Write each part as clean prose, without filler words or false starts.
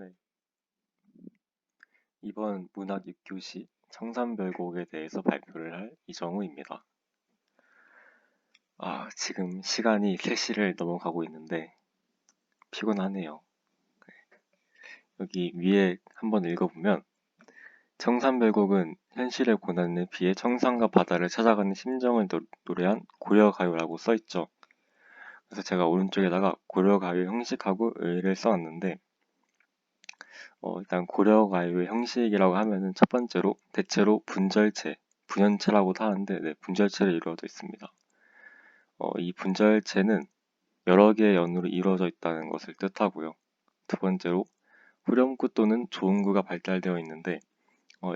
네, 이번 문학 6교시 청산별곡에 대해서 발표를 할 이정우입니다. 지금 시간이 3시를 넘어가고 있는데 피곤하네요. 여기 위에 한번 읽어보면 청산별곡은 현실의 고난에 비해 청산과 바다를 찾아가는 심정을 노래한 고려가요라고 써있죠. 그래서 제가 오른쪽에다가 고려가요 형식하고 의를 써놨는데 일단 고려가요의 형식이라고 하면은 첫 번째로 대체로 분절체, 분연체라고도 하는데 분절체로 이루어져 있습니다. 이 분절체는 여러 개의 연으로 이루어져 있다는 것을 뜻하고요. 두 번째로 후렴구 또는 조음구가 발달되어 있는데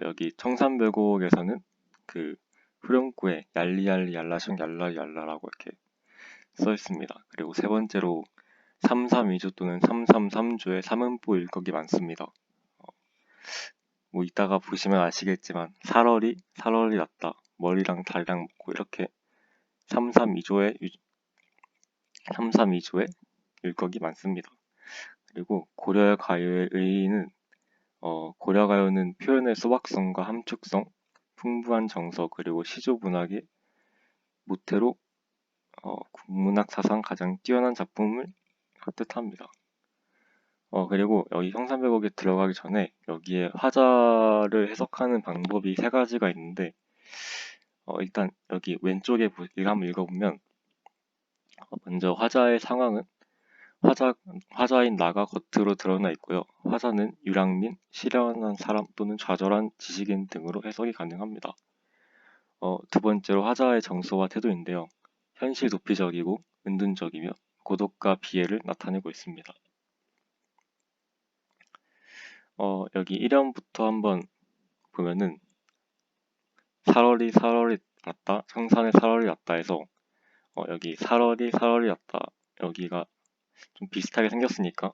여기 청산별곡에서는 그 후렴구에 얄리얄리 얄라숑 얄라리 얄라라고 이렇게 써 있습니다. 그리고 세 번째로 3-3-2조 또는 3-3-3조의 3음보 일곡이 많습니다. 이따가 보시면 아시겠지만 살얼이 났다, 머리랑 다리랑 먹고 이렇게 3-3-2조의 일곡이 많습니다. 그리고 고려가요의 의의는 고려가요는 표현의 소박성과 함축성, 풍부한 정서 그리고 시조 문학의 모태로 국문학 사상 가장 뛰어난 작품을 뜻합니다. 그리고 여기 청산별곡에 들어가기 전에 여기에 화자를 해석하는 방법이 3가지가 있는데 일단 여기 왼쪽에 한번 읽어보면 먼저 화자의 상황은 화자인 나가 겉으로 드러나 있고요. 화자는 유랑민, 시련한 사람 또는 좌절한 지식인 등으로 해석이 가능합니다. 두 번째로 화자의 정서와 태도인데요. 현실 도피적이고 은둔적이며 고독과 비애를 나타내고 있습니다. 여기 1연부터 한번 보면은 살얼이 났다, 청산에 살얼이 났다 해서 여기 살얼이 났다, 여기가 좀 비슷하게 생겼으니까,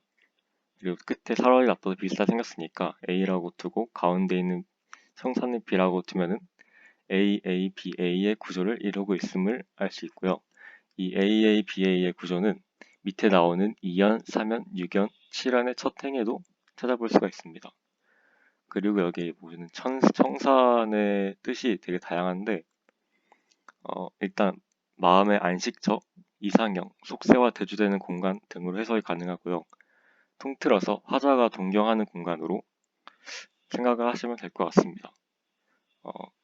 그리고 끝에 살얼이 났다도 비슷하게 생겼으니까 A라고 두고 가운데 있는 청산의 B라고 두면은 AABA의 구조를 이루고 있음을 알 수 있고요. 이 AABA의 구조는 밑에 나오는 2연, 3연, 6연, 7연의 첫 행에도 찾아볼 수가 있습니다. 그리고 여기 보시는 청산의 뜻이 되게 다양한데 일단 마음의 안식처, 이상형, 속세와 대조되는 공간 등으로 해석이 가능하고요. 통틀어서 화자가 동경하는 공간으로 생각을 하시면 될 것 같습니다.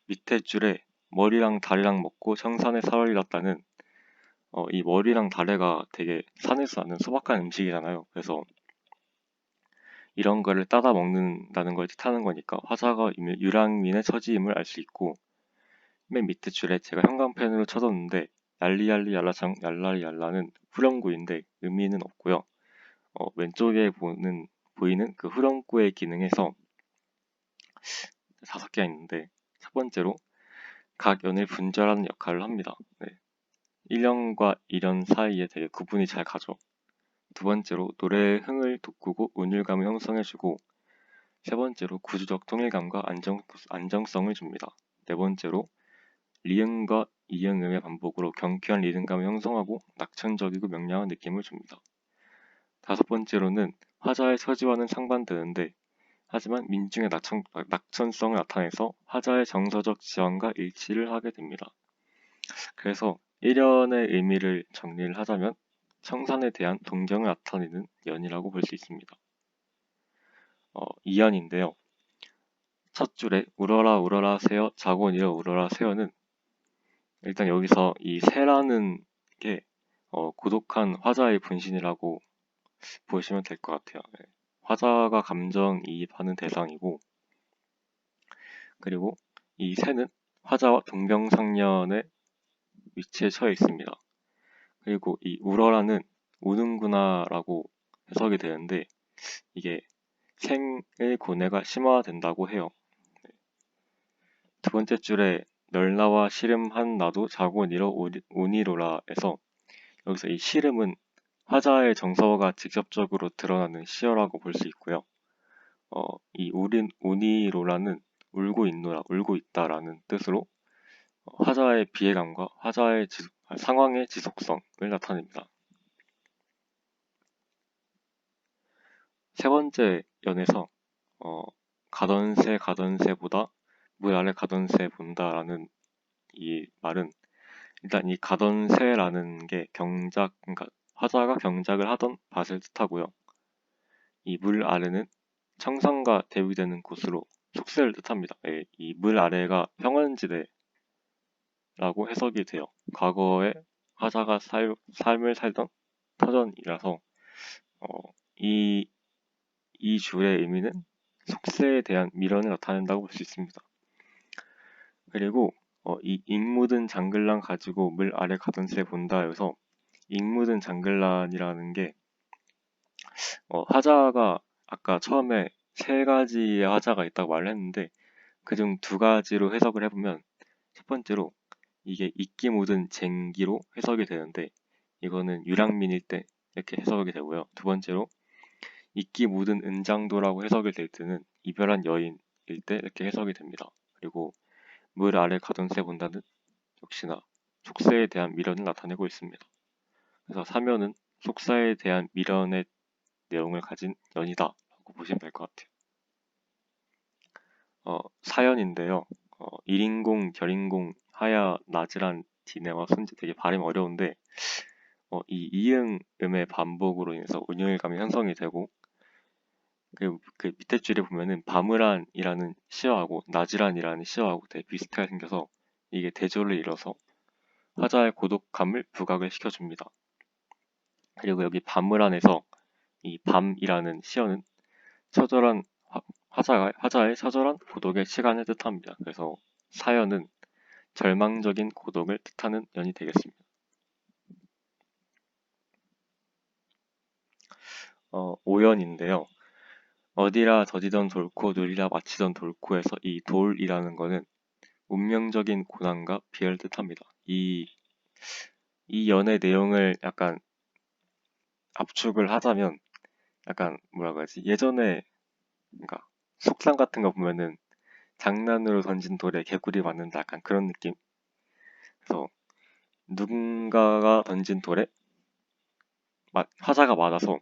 밑에 줄에 머리랑 다리랑 먹고 청산에 살얼이 났다는 이 머리랑 다리가 되게 산에서 나는 소박한 음식이잖아요. 그래서 이런 거를 따다 먹는다는 걸 뜻하는 거니까 화자가 유랑민의 처지임을 알 수 있고, 맨 밑에 줄에 제가 형광펜으로 쳐뒀는데 얄리얄리 얄라장 얄라리 얄라는 후렴구인데 의미는 없고요. 왼쪽에 보이는 그 후렴구의 기능에서 5개가 있는데, 첫 번째로 각 연을 분절하는 역할을 합니다. 1연과 2연 사이에 되게 구분이 잘 가죠. 두 번째로 노래의 흥을 돋구고 운율감을 형성해주고, 세 번째로 구조적 통일감과 안정성을 줍니다. 네 번째로 리응과 이응음의 반복으로 경쾌한 리듬감을 형성하고 낙천적이고 명랑한 느낌을 줍니다. 다섯 번째로는 화자의 처지와는 상반되는데 하지만 민중의 낙천성을 나타내서 화자의 정서적 지향과 일치를 하게 됩니다. 그래서 1연의 의미를 정리를 하자면 청산에 대한 동경을 나타내는 연이라고 볼 수 있습니다. 2연인데요. 첫 줄에 울어라 울어라 새어 자고 일어 울어라 새어는 일단 여기서 이 새라는 게 고독한 화자의 분신이라고 보시면 될 것 같아요. 화자가 감정이입하는 대상이고, 그리고 이 새는 화자와 동병상련의 위치에 처해 있습니다. 그리고 이 울어라는 우는구나라고 해석이 되는데 이게 생의 고뇌가 심화된다고 해요. 두 번째 줄에 널나와 시름한 나도 자고 일어 우니로라에서 여기서 이 시름은 화자의 정서가 직접적으로 드러나는 시어라고 볼 수 있고요. 이 우니로라는 울고 있다라는 뜻으로 화자의 비애감과 화자의 상황의 지속성을 나타냅니다. 세 번째 연에서 가던 새보다 물 아래 가던 새 본다라는 이 말은 일단 이 가던 새라는 게 그러니까 화자가 경작을 하던 밭을 뜻하고요. 이 물 아래는 청산과 대비되는 곳으로 속세를 뜻합니다. 이 물 아래가 평원지대라고 해석이 돼요. 과거에 화자가 삶을 살던 터전이라서 어, 이, 이 줄의 의미는 속세에 대한 미련을 나타낸다고 볼 수 있습니다. 그리고 이 잉 묻은 장글란 가지고 물 아래 가던 새 본다여서 잉 묻은 장글란이라는 게 화자가 아까 처음에 세 가지의 화자가 있다고 말을 했는데 그중 두 가지로 해석을 해보면 첫 번째로 이게 이끼 묻은 쟁기로 해석이 되는데 이거는 유랑민일 때 이렇게 해석이 되고요. 두 번째로 이끼 묻은 은장도라고 해석이 될 때는 이별한 여인일 때 이렇게 해석이 됩니다. 그리고 물 아래 가던 새 본다는 역시나 속세에 대한 미련을 나타내고 있습니다. 그래서 사면은 속사에 대한 미련의 내용을 가진 연이다 라고 보시면 될 것 같아요. 사연인데요. 1인공, 결인공, 하야, 나즈란, 디네와 손지 되게 발음이 어려운데 이 이응음의 반복으로 인해서 운율감이 형성이 되고 그 밑에 줄에 보면은 바무란이라는 시어하고 나즈란이라는 시어하고 되게 비슷하게 생겨서 이게 대조를 이뤄서 화자의 고독감을 부각을 시켜줍니다. 그리고 여기 바무란에서 이 밤이라는 시어는 처절한 화자의 처절한 고독의 시간을 뜻합니다. 그래서 사연은 절망적인 고독을 뜻하는 연이 되겠습니다. 오연인데요. 어디라 더디던 돌코 누리라 마치던 돌코에서 이 돌이라는 거는 운명적인 고난과 비열 뜻합니다. 이 연의 내용을 약간 압축을 하자면 약간 뭐라고 하지? 예전에 그러니까 속상 같은 거 보면은 장난으로 던진 돌에 개구리 맞는다 약간 그런 느낌. 그래서 누군가가 던진 돌에 화자가 맞아서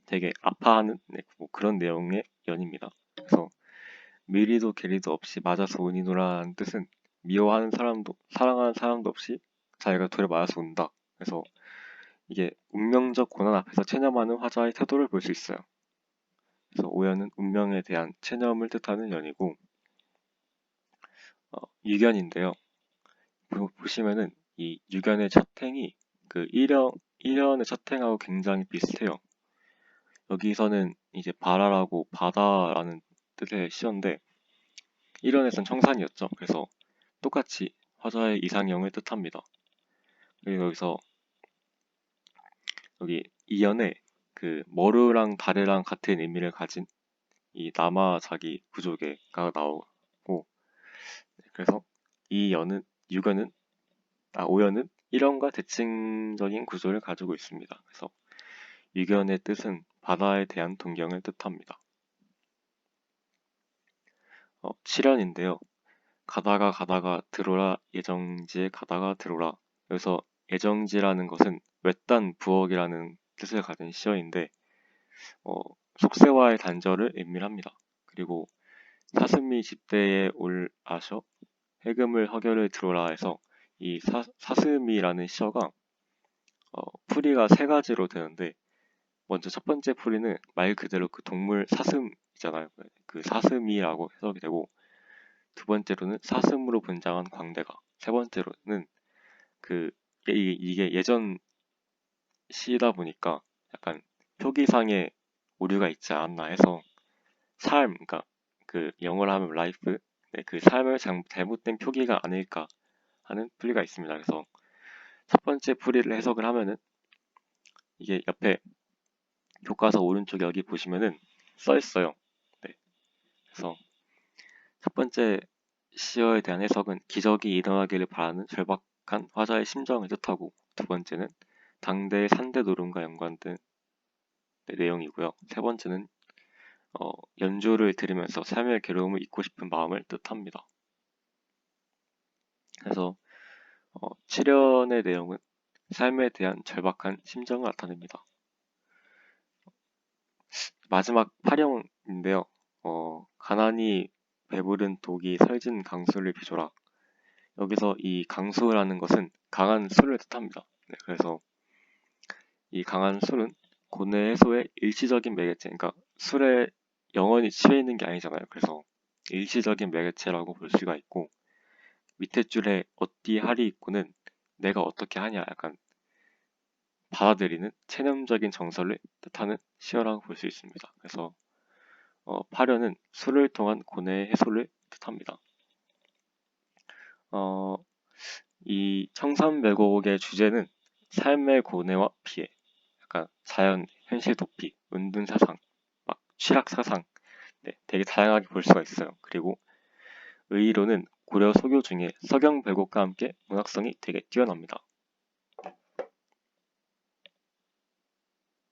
되게 아파하는 뭐 그런 내용의 연입니다. 그래서 미리도 게리도 없이 맞아서 운이노라는 뜻은 미워하는 사람도 사랑하는 사람도 없이 자기가 돌에 맞아서 운다. 그래서 이게 운명적 고난 앞에서 체념하는 화자의 태도를 볼 수 있어요. 그래서 오연은 운명에 대한 체념을 뜻하는 연이고 유견인데요. 보시면은 이 유견의 첫행이 그 1연의 첫행하고 굉장히 비슷해요. 여기서는 이제 바라라고 바다라는 뜻의 시어인데 1연에선 청산이었죠. 그래서 똑같이 화자의 이상형을 뜻합니다. 그리고 여기서 여기 2연에 그 머루랑 다르랑 같은 의미를 가진 이 남아 자기 부족에가 나오고 그래서 이 연은 6연은 5연은 1연과 대칭적인 구조를 가지고 있습니다. 그래서 6연의 뜻은 바다에 대한 동경을 뜻합니다. 7연인데요. 가다가 들어라 예정지에 가다가 들어라. 여기서 예정지라는 것은 외딴 부엌이라는 뜻을 가진 시어인데 속세와의 단절을 의미합니다. 그리고 사슴이 집대에 올아셔 해금을 허결을 들어라 해서 이 사슴이라는 시어가 풀이가 세 가지로 되는데 먼저 첫 번째 풀이는 말 그대로 그 동물 사슴이잖아요. 그 사슴이라고 해석이 되고 두 번째로는 사슴으로 분장한 광대가 세 번째로는 그 이게 예전 시다 보니까 약간 표기상의 오류가 있지 않았나 해서 그러니까 그 영어로 하면 라이프, 그 삶을 잘못된 표기가 아닐까 하는 풀이가 있습니다. 그래서 첫 번째 풀이를 해석을 하면은 이게 옆에 교과서 오른쪽 여기 보시면은 써 있어요. 네. 그래서 첫 번째 시어에 대한 해석은 기적이 일어나기를 바라는 절박한 화자의 심정을 뜻하고 두 번째는 당대의 산대 노름과 연관된 내용이고요. 세 번째는 연주를 들으면서 삶의 괴로움을 잊고 싶은 마음을 뜻합니다. 그래서 7연의 내용은 삶에 대한 절박한 심정을 나타냅니다. 마지막 파령인데요. 가난이 배부른 독이 살진 강수를 비줘라. 여기서 이 강수라는 것은 강한 수를 뜻합니다. 네, 그래서 이 강한 수는 고뇌 해소의 일시적인 매개체, 그러니까 술에 영원히 취해 있는 게 아니잖아요. 그래서 일시적인 매개체라고 볼 수가 있고, 밑에 줄에 어디 하리 있고는 내가 어떻게 하냐 약간 받아들이는 체념적인 정서를 뜻하는 시어라고 볼 수 있습니다. 그래서 파련은 술을 통한 고뇌 해소를 뜻합니다. 어, 이 청산배곡의 주제는 삶의 고뇌와 피해, 약간 자연, 현실 도피, 은둔 사상, 막 취락 사상, 네, 되게 다양하게 볼 수가 있어요. 그리고 의의로는 고려 소교 중에 서경배곡과 함께 문학성이 되게 뛰어납니다.